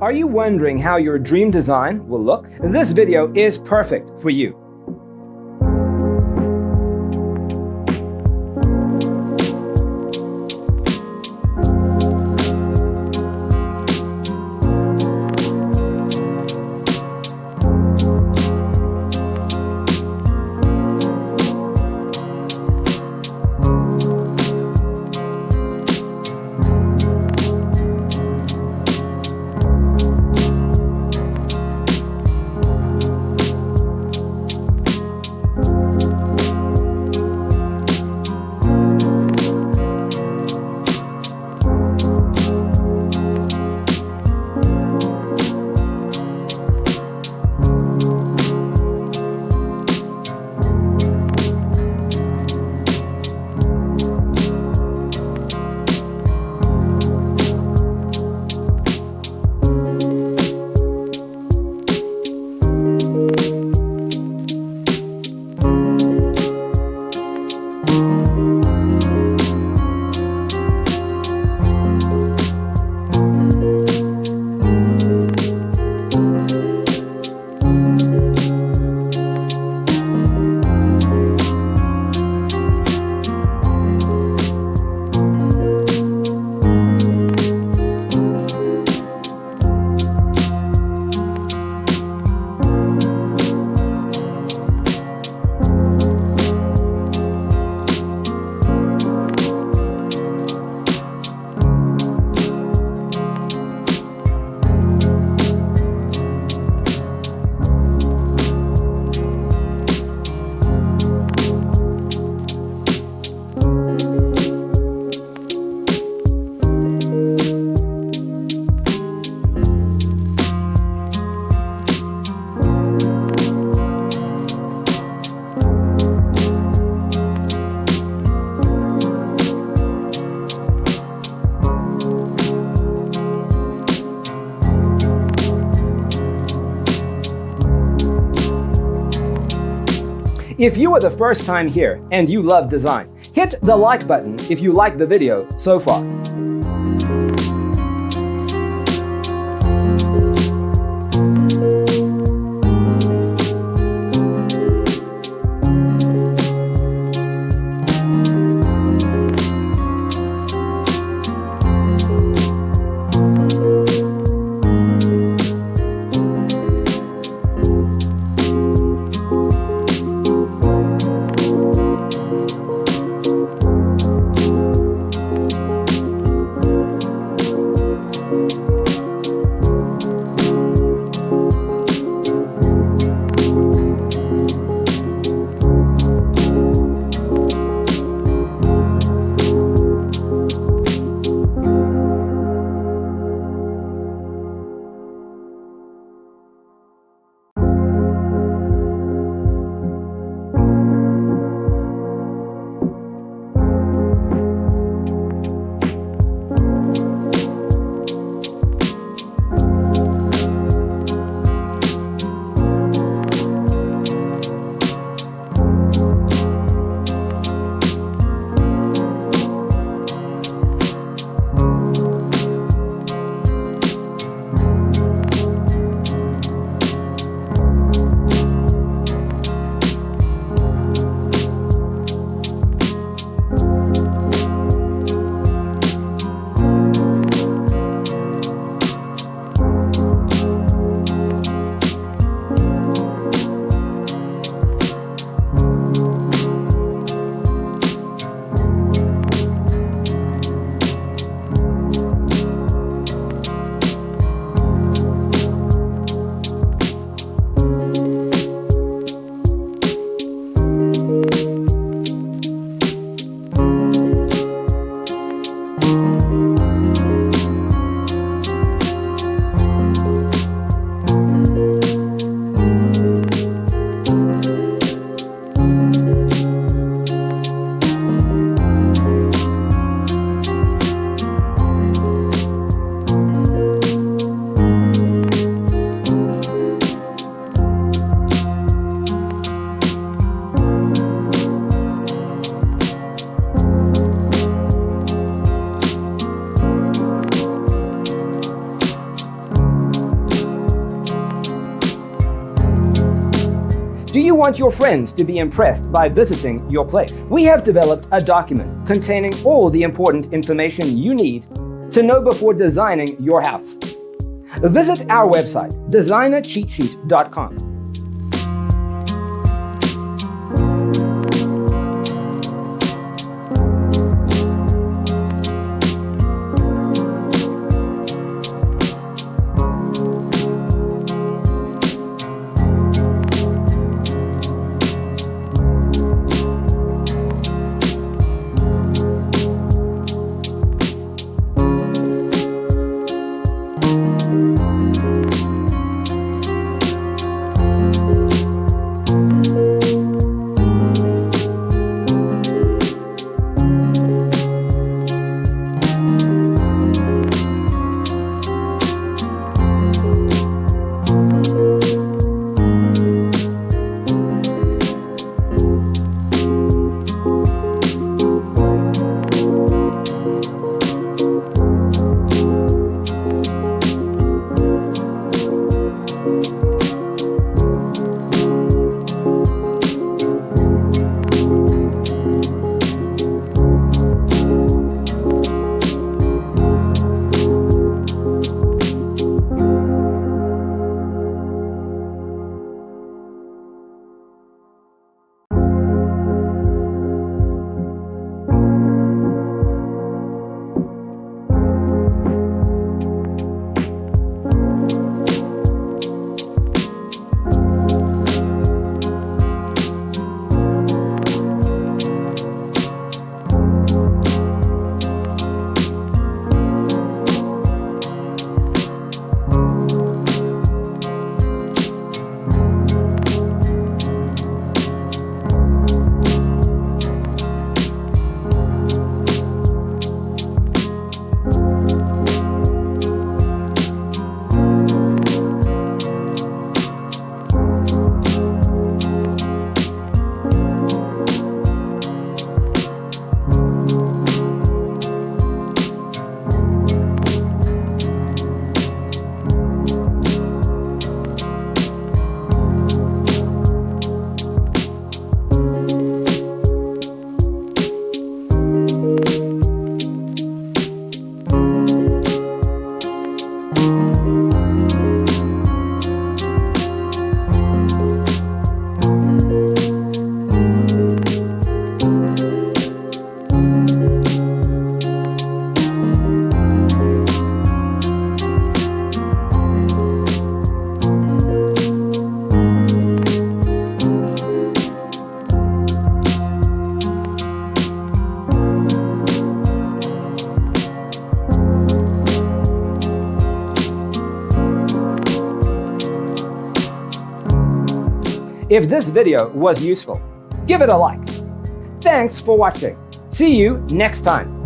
Are you wondering how your dream design will look? This video is perfect for you. If you are the first time here and you love design, hit the like button if you like the video so far. Do you want your friends to be impressed by visiting your place? We have developed a document containing all the important information you need to know before designing your house. Visit our website, designercheatsheet.com. If this video was useful, give it a like. Thanks for watching. See you next time.